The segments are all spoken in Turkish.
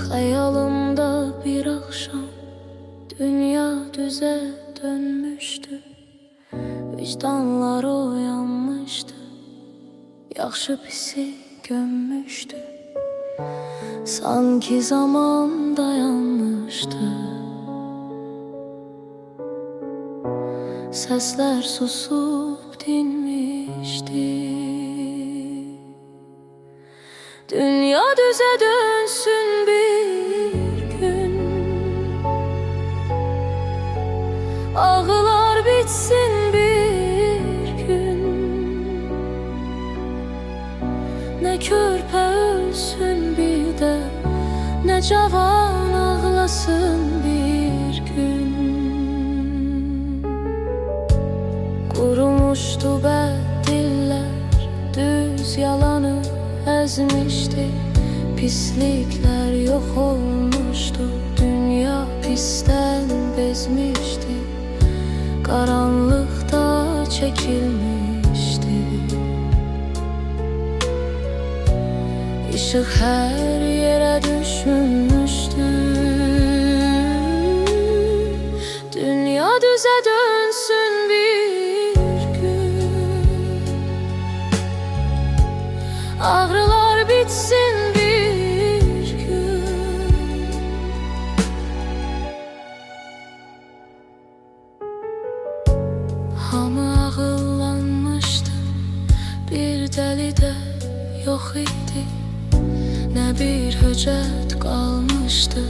Hayalımda bir akşam dünya düze dönmüştü. Vicdanlar uyanmıştı, yaxşı pisi gömmüştü. Sanki zaman dayanmıştı. Sesler susup dinmişti. Dünya düze dönsün bir gün, ağılar bitsin bir gün. Ne körpe ölsün bir de, ne cavan ağlasın bir gün. Kurumuştu beddiller, düz yalanı ezmişti. Pislikler yok olmuştu, dünya pisten bezmişti. Karanlıkta çekilmişti. Işık her yere düşmüştü. Dünya düze dönsün bir gün, ağrılar bitsin bir gün. Hamı ağıllanmıştı, bir deli de yok idi. Ne bir höcət kalmıştı,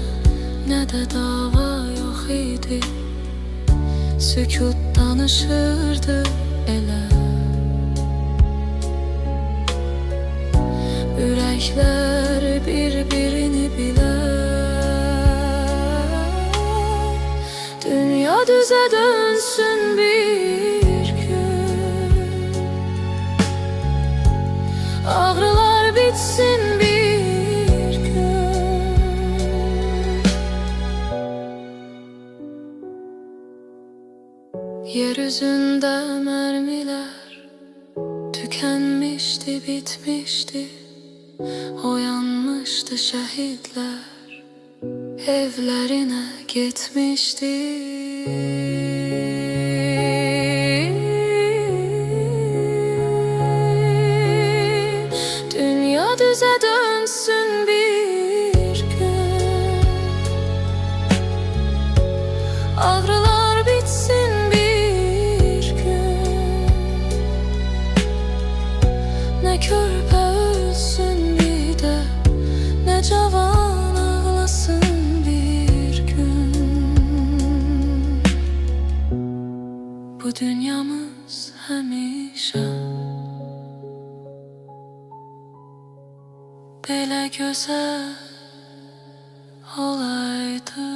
ne de dava yok idi. Sükut danışırdı elə. Ürəklər bir-birini bilər. Dünya düze dönsün bir gün, ağrılar bitsin bir gün. Yeryüzünde mermiler tükenmişti, bitmişti. Oyanmıştı şehitler, evlerine gitmişti. Dünya düze dönsün bir gün, ağrılar bitsin bir gün. Ne körpe ölsün bir de, ne cavan ağlasın bir gün. Bu dünyamız həmişə belə gözəl olaydı.